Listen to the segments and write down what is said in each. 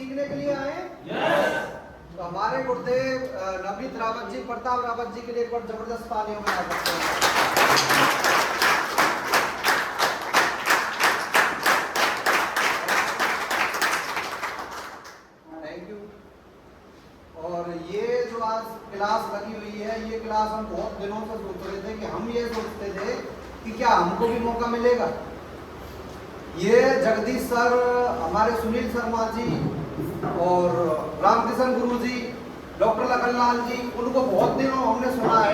सीखने के लिए आए हैं? तो हमारे गुरुदेव नवनीत रावत जी, प्रताप रावत जी के लिए एक बार जबरदस्त तालियों में आ सकते हैं। Thank you. और ये जो आज क्लास लगी हुई है, ये क्लास हम बहुत दिनों से सोच रहे थे कि हम ये सोचते थे कि क्या हमको भी मौका मिलेगा। ये जगदीश सर, हमारे सुनील शर्मा जी और रामकिशन गुरु जी, डॉक्टर लखनलाल जी, उनको बहुत दिनों हमने सुना है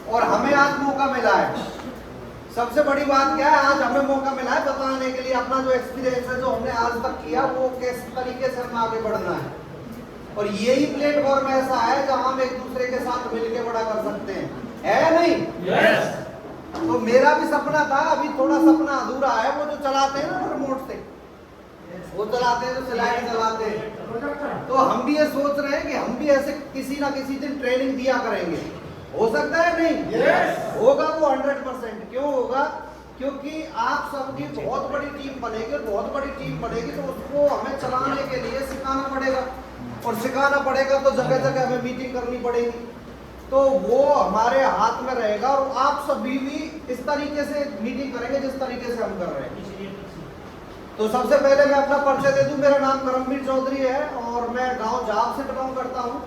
और हमें आज मौका मिला है। सबसे बड़ी बात क्या है, आज हमें मौका मिला है बताने के लिए अपना जो एक्सपीरियंस है, जो हमने आज तक किया, वो किस तरीके से हमें आगे बढ़ना है। और यही प्लेटफॉर्म ऐसा है जहां हम एक दूसरे के साथ मिलकर बड़ा कर सकते हैं, है नहीं? yes. तो मेरा भी सपना था, अभी थोड़ा सपना अधूरा है। वो जो चलाते हैं ना रिमोट से, वो चलाते हैं, जो स्लाइड चलाते हैं, तो हम भी ये सोच रहे हैं कि हम भी ऐसे किसी ना किसी दिन ट्रेनिंग दिया करेंगे। हो सकता है नहीं? yes. होगा वो 100%। क्यों होगा? क्योंकि आप सबकी बहुत बड़ी टीम बनेगी, बहुत बड़ी टीम बनेगी, तो उसको हमें चलाने के लिए सिखाना पड़ेगा, और सिखाना पड़ेगा तो जगह जगह हमें मीटिंग करनी पड़ेगी। तो वो हमारे हाथ में रहेगा, और आप सभी भी इस तरीके से मीटिंग करेंगे जिस तरीके से हम कर रहे हैं। तो सबसे पहले मैं अपना परिचय दे दूं। मेरा नाम करमवीर चौधरी है और मैं गांव जाब से बिलोंग करता हूं,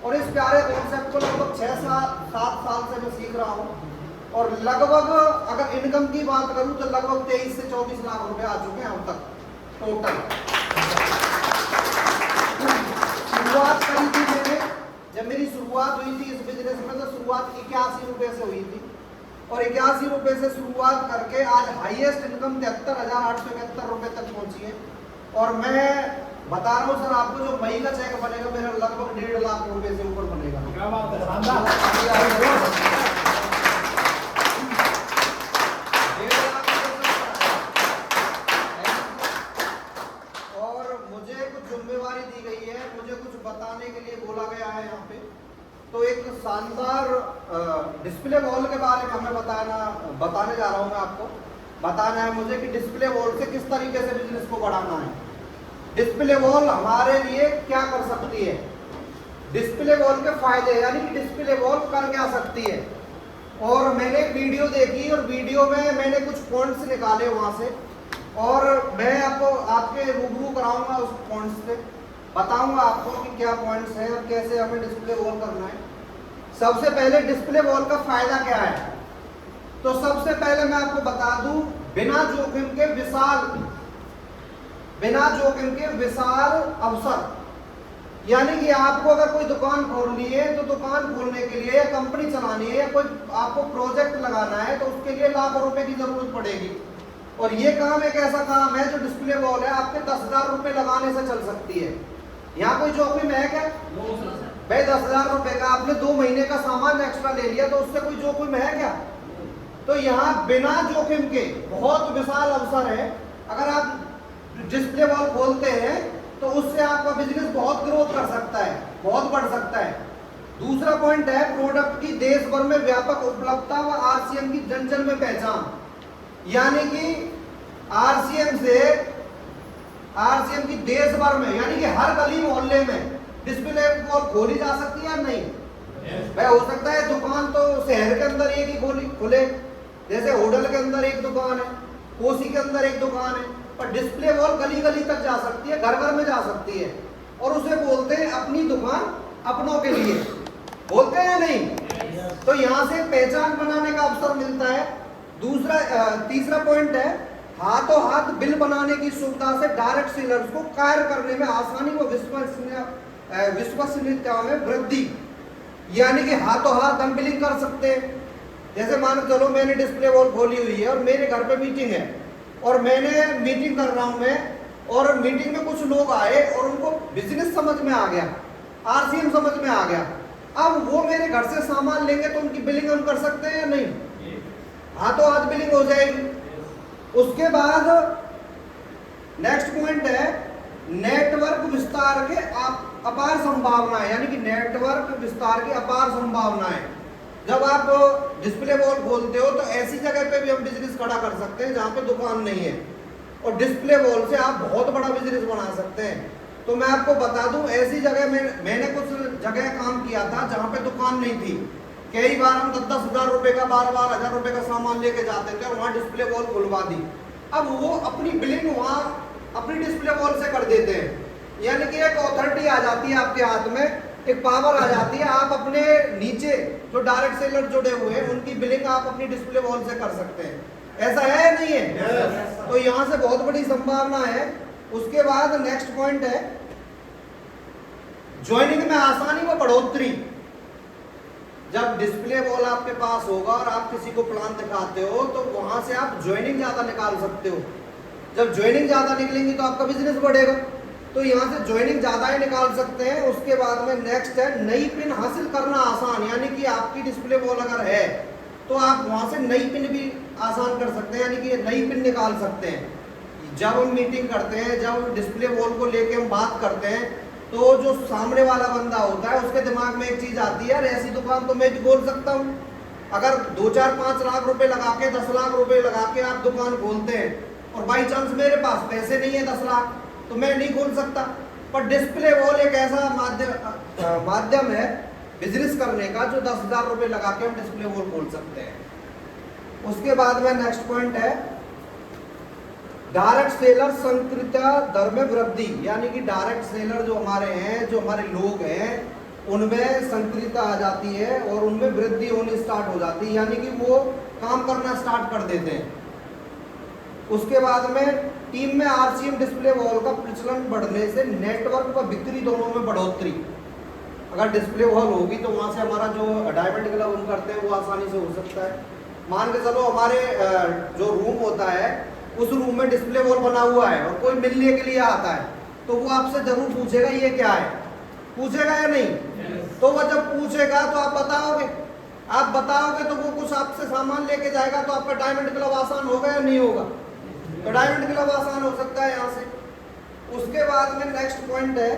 और इस प्यारे कॉन्सेप्ट को लगभग 6-7 साल से मैं सीख रहा हूं। और लगभग अगर इनकम की बात करूं तो लगभग 23 से 24 लाख रुपए आ चुके हैं अब तक टोटल। शुरुआत करी थी मैंने, जब मेरी शुरुआत हुई थी इस बिजनेस में, तो शुरुआत 81 रुपए से हुई थी, और 81 रुपए से शुरुआत करके आज हाईएस्ट इनकम 73,871 रुपए तक पहुंची है। और मैं बता रहा हूँ सर आपको, जो मई का चेक बनेगा मेरा लगभग 1.5 लाख रुपए से ऊपर बनेगा। क्या बात है, बताने के लिए बोला गया है यहाँ पे। तो एक शानदार डिस्प्ले वॉल के बारे में हमें बताने जा रहा हूँ मैं आपको। बताना है मुझे कि डिस्प्ले वॉल से किस तरीके से बिजनेस को बढ़ाना है। डिस्प्ले वॉल हमारे लिए क्या कर सकती है, डिस्प्ले वॉल के फायदे, यानी कि डिस्प्ले वॉल कर क्या सकती है। और मैंने एक वीडियो देखी, और वीडियो में मैंने कुछ पॉइंट्स निकाले वहां से, और मैं आपको आपके रूबरू कराऊंगा उस पॉइंट्स से, बताऊंगा आपको कि क्या पॉइंट्स हैं और कैसे हमें डिस्प्ले वॉल करना है। सबसे पहले डिस्प्ले वॉल का फायदा क्या है, तो सबसे पहले मैं आपको बता दूं, बिना जोखिम के विशाल अवसर। यानी कि आपको अगर कोई दुकान खोलनी है, तो दुकान खोलने के लिए या कंपनी चलानी है या कोई आपको प्रोजेक्ट लगाना है, तो उसके लिए लाखों रुपए की जरूरत पड़ेगी। और ये काम एक ऐसा काम है जो डिस्प्ले वॉल है, आपके 10,000 रुपए लगाने से चल सकती है। यहाँ कोई जोखिम है क्या? भाई 10,000 रुपए का आपने 2 महीने का सामान एक्स्ट्रा ले लिया, तो उससे कोई जोखिम है क्या? तो यहाँ बिना जोखिम के बहुत विशाल अवसर है। अगर आप डिस्प्ले वॉल खोलते हैं तो उससे आपका बिजनेस बहुत ग्रोथ कर सकता है, बहुत बढ़ सकता है। दूसरा पॉइंट है प्रोडक्ट की देश भर में व्यापक उपलब्धता व आरसीएम की जन जन में पहचान। यानी कि आरसीएम की देश भर में, यानी कि हर गली मोहल्ले में डिस्प्ले वॉल खोली जा सकती है या नहीं? भाई हो सकता है दुकान तो शहर के अंदर एक ही खुले, जैसे होटल के अंदर एक दुकान है, कोसी के अंदर एक दुकान है, पर डिस्प्ले वॉल गली गली तक जा सकती है, घर घर में जा सकती है, और उसे बोलते हैं अपनी दुकान अपनों के लिए, बोलते हैं नहीं? तो यहाँ से पहचान बनाने का अवसर मिलता है। तीसरा पॉइंट है हाथों हाथ बिल बनाने की सुविधा से डायरेक्ट सेलर्स को कार्य करने में आसानी व विश्वसनीयता में वृद्धि। यानी कि हाथों हाथ हम बिलिंग कर सकते हैं। जैसे मान लो चलो मैंने डिस्प्ले वॉल खोली हुई है और मेरे घर पे मीटिंग है, और मैंने मीटिंग कर रहा हूं मैं, और मीटिंग में कुछ लोग आए और उनको बिजनेस समझ में आ गया, आरसीएम समझ में आ गया। अब वो मेरे घर से सामान लेंगे तो उनकी बिलिंग हम कर सकते हैं या नहीं? हाथों हाथ बिलिंग हो जाएगी। उसके बाद नेक्स्ट पॉइंट है नेटवर्क विस्तार के अपार संभावनाएं। यानी कि नेटवर्क विस्तार की अपार संभावनाएं। जब आप डिस्प्ले वॉल खोलते हो तो ऐसी जगह पे भी हम बिजनेस खड़ा कर सकते हैं जहां पे दुकान नहीं है, और डिस्प्ले वॉल से आप बहुत बड़ा बिजनेस बना सकते हैं। तो मैं आपको बता दूं, ऐसी जगह में मैंने कुछ जगह काम किया था जहां पे दुकान नहीं थी। कई बार हम 10-10 हजार रुपए का 12-12 हजार रुपए का सामान लेके जाते थे और वहां डिस्प्ले वॉल खुलवा दी। अब वो अपनी बिलिंग वहां अपनी डिस्प्ले वॉल से कर देते हैं, यानी कि एक अथॉरिटी आ जाती है आपके हाथ में, एक पावर आ जाती है, आप अपने नीचे जो डायरेक्ट सेलर जुड़े हुए हैं उनकी बिलिंग आप अपनी डिस्प्ले वॉल से कर सकते हैं। ऐसा है या नहीं है? yes. तो यहां से बहुत बड़ी संभावना है। उसके बाद नेक्स्ट पॉइंट है ज्वाइनिंग में आसानी व बढ़ोतरी। जब डिस्प्ले वॉल आपके पास होगा और आप किसी को प्लान दिखाते हो तो वहां से आप ज्वाइनिंग ज्यादा निकाल सकते हो। जब ज्वाइनिंग ज्यादा निकलेंगी तो आपका बिजनेस बढ़ेगा, तो यहाँ से ज्वाइनिंग ज्यादा ही निकाल सकते हैं। उसके बाद में नेक्स्ट है नई पिन हासिल करना आसान, यानी कि आपकी डिस्प्ले वॉल अगर है तो आप वहां से नई पिन भी आसान कर सकते हैं, यानी कि नई पिन निकाल सकते हैं। जब हम मीटिंग करते हैं, जब डिस्प्ले वॉल को लेके हम बात करते हैं, तो जो सामने वाला बंदा होता है उसके दिमाग में एक चीज आती है, यार ऐसी दुकान तो मैं भी खोल सकता हूँ। अगर 2-4-5 लाख रुपए लगा के 10 लाख रुपए लगा के आप दुकान खोलते हैं और बाई चांस मेरे पास पैसे नहीं है 10 लाख, तो मैं नहीं खोल सकता। पर डिस्प्ले वॉल एक ऐसा माध्यम है बिजनेस करने का जो 10,000 रुपए लगा के हम डिस्प्ले वॉल खोल सकते हैं। उसके बाद में नेक्स्ट पॉइंट है डायरेक्ट सेलर संक्रियता दर में वृद्धि, यानी कि डायरेक्ट सेलर जो हमारे हैं, जो हमारे लोग हैं, उनमें संक्रियता आ जाती है और उनमें वृद्धि होनी स्टार्ट हो जाती है, यानी कि वो काम करना स्टार्ट कर देते हैं। उसके बाद में टीम में आरसीएम डिस्प्ले वॉल का प्रचलन बढ़ने से नेटवर्क व बिक्री दोनों में बढ़ोतरी। अगर डिस्प्ले वॉल होगी तो वहां से हमारा जो डायमंड क्लब हम करते हैं वो आसानी से हो सकता है। मान के चलो हमारे जो रूम होता है उस रूम में डिस्प्ले वॉल बना हुआ है और कोई मिलने के लिए आता है तो वो आपसे जरूर पूछेगा ये क्या है, पूछेगा या नहीं? yes. तो वो जब पूछेगा तो आप बताओगे तो वो कुछ आपसे सामान लेके जाएगा, तो आपका डायमंड क्लब आसान होगा या नहीं होगा? तो डायमंड क्लब आसान हो सकता है यहां से। उसके बाद में नेक्स्ट पॉइंट है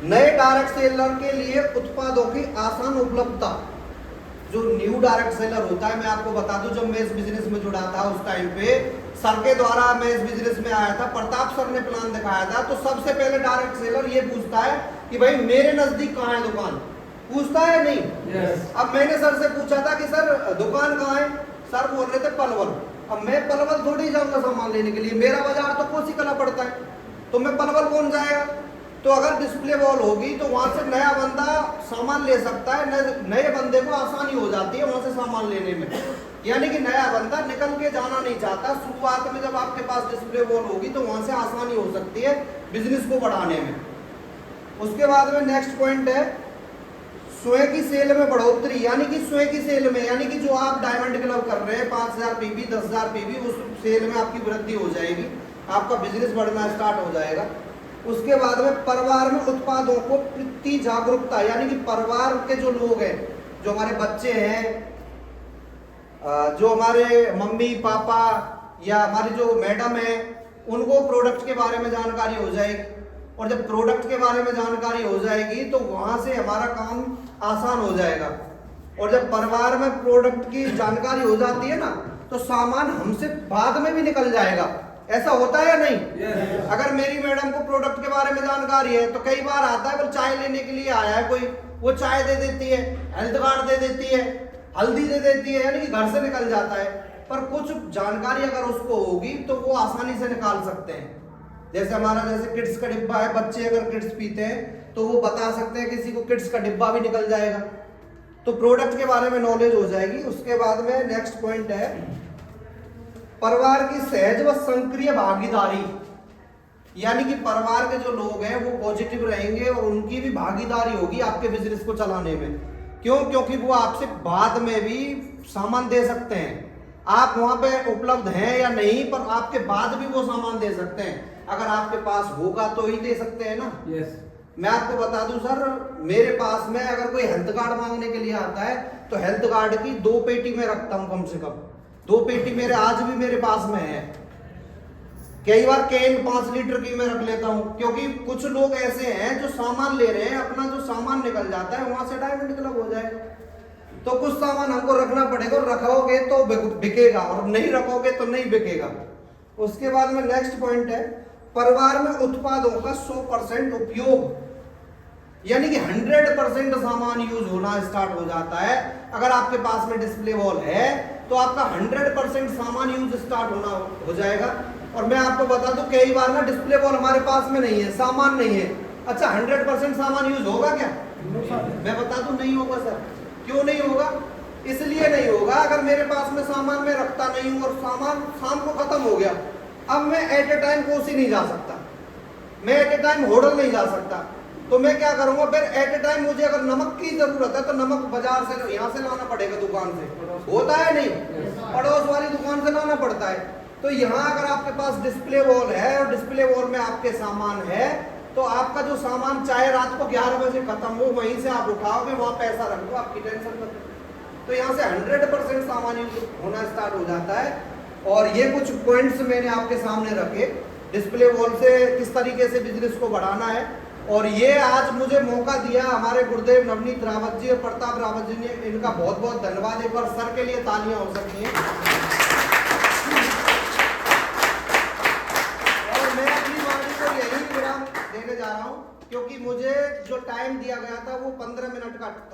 नए डायरेक्ट सेलर के लिए उत्पादों की आसान उपलब्धता। जो न्यू डायरेक्ट सेलर होता है, मैं आपको बता दूं, जब मैं इस बिजनेस में जुड़ा था उस टाइम पे सर के द्वारा मैं इस बिजनेस में आया था, प्रताप सर ने प्लान दिखाया था, तो सबसे पहले डायरेक्ट सेलर ये पूछता है कि भाई मेरे नजदीक कहाँ है दुकान, पूछता है या नहीं? yes. अब मैंने सर से पूछा था कि सर दुकान कहाँ है, सर बोल रहे थे पलवल। अब मैं पलवल थोड़ी जाऊंगा सामान लेने के लिए, मेरा बाजार तो कोसी कला पड़ता है, तो मैं पलवल कौन जाएगा? तो अगर डिस्प्ले वॉल होगी तो वहां से नया बंदा सामान ले सकता है, नए बंदे को आसानी हो जाती है वहां से सामान लेने में, यानी कि नया बंदा निकल के जाना नहीं चाहता। शुरुआत में जब आपके पास डिस्प्ले वॉल होगी तो वहां से आसानी हो सकती है बिजनेस को बढ़ाने में। उसके बाद में नेक्स्ट पॉइंट है स्वयं की सेल में बढ़ोतरी, यानी कि स्वयं की सेल में, यानी कि जो आप डायमंड क्लब कर रहे हैं 5,000 पीवी 10,000 पीवी, उस सेल में आपकी वृद्धि हो जाएगी, आपका बिजनेस बढ़ना स्टार्ट हो जाएगा। उसके बाद में परिवार में उत्पादों को प्रति जागरूकता, यानी कि परिवार के जो लोग हैं, जो हमारे बच्चे हैं, जो हमारे मम्मी पापा या हमारी जो मैडम है, उनको प्रोडक्ट के बारे में जानकारी हो जाएगी, और जब प्रोडक्ट के बारे में जानकारी हो जाएगी तो वहां से हमारा काम आसान हो जाएगा। और जब परिवार में प्रोडक्ट की जानकारी हो जाती है ना, तो सामान हमसे बाद में भी निकल जाएगा। ऐसा होता है या नहीं? yes. अगर मेरी मैडम को प्रोडक्ट के बारे में जानकारी है तो कई बार आता है, वो चाय लेने के लिए आया है कोई, वो चाय दे देती है, हेल्थ कार्ड दे देती है, हल्दी दे देती है, यानी कि घर से निकल जाता है। पर कुछ जानकारी अगर उसको होगी तो वो आसानी से निकाल सकते हैं। जैसे हमारा जैसे किड्स का डिब्बा है, बच्चे अगर किड्स पीते हैं तो वो बता सकते हैं, किसी को किड्स का डिब्बा भी निकल जाएगा, तो प्रोडक्ट के बारे में नॉलेज हो जाएगी। उसके बाद में नेक्स्ट पॉइंट है परिवार की सहज व सक्रिय भागीदारी, यानी कि परिवार के जो लोग हैं वो पॉजिटिव रहेंगे और उनकी भी भागीदारी होगी आपके बिजनेस को चलाने में। क्यों? क्योंकि वो आपसे बाद में भी सामान दे सकते हैं, आप वहां पे उपलब्ध हैं या नहीं, पर आपके बाद भी वो सामान दे सकते हैं। अगर आपके पास होगा तो ही दे सकते हैं ना। yes. मैं आपको बता दूं सर, मेरे पास में अगर कोई हेल्थ कार्ड मांगने के लिए आता है तो हेल्थ कार्ड की 2 पेटी में रखता हूं, कम से कम 2 पेटी मेरे आज भी मेरे पास में है। कई बार कैन 5 लीटर की मैं रख लेता हूं, क्योंकि कुछ लोग ऐसे हैं जो सामान ले रहे हैं, अपना जो सामान निकल जाता है वहां से डायमंड क्लब हो जाएगा, तो कुछ सामान हमको रखना पड़ेगा, और रखोगे तो बिकेगा और नहीं रखोगे तो नहीं बिकेगा। उसके बाद में नेक्स्ट पॉइंट है, परिवार में उत्पादों का 100% उपयोग, यानी कि 100% सामान यूज होना स्टार्ट हो जाता है। अगर आपके पास में डिस्प्ले वॉल है तो आपका 100% सामान यूज स्टार्ट होना हो जाएगा। और मैं आपको बता दूं, कई बार ना डिस्प्ले वॉल हमारे पास में नहीं है, सामान नहीं है, अच्छा 100% सामान यूज होगा क्या? मैं बता दूं नहीं होगा सर। क्यों नहीं होगा? इसलिए नहीं होगा, अगर मेरे पास में सामान मैं रखता नहीं हूं और सामान शाम को खत्म हो गया, अब मैं एट ए टाइम कोसी नहीं जा सकता, मैं एट ए टाइम होटल नहीं जा सकता, तो मैं क्या करूंगा फिर? एट ए टाइम मुझे अगर नमक की जरूरत है तो नमक बाजार से यहाँ से लाना पड़ेगा, दुकान से, होता है नहीं, पड़ोस वाली दुकान से लाना पड़ता है। तो यहाँ अगर आपके पास डिस्प्ले वॉल है और डिस्प्ले वॉल में आपके सामान है, तो आपका जो सामान चाहे रात को 11 बजे खत्म हो, वहीं से आप उठाओगे, वहां पैसा रख दो, आपकी टेंशन मत। तो यहाँ से 100% सामान यूज होना स्टार्ट हो जाता है। और ये कुछ पॉइंट्स मैंने आपके सामने रखे, डिस्प्ले वॉल से किस तरीके से बिजनेस को बढ़ाना है। और ये आज मुझे मौका दिया हमारे गुरुदेव नवनीत रावत जी और प्रताप रावत जी ने, इनका बहुत बहुत धन्यवाद। एक बार सर के लिए तालियां हो सकती हैं। और मैं अपनी वाणी को यही विराम देने जा रहा हूं, क्योंकि मुझे जो टाइम दिया गया था वो 15 मिनट का था।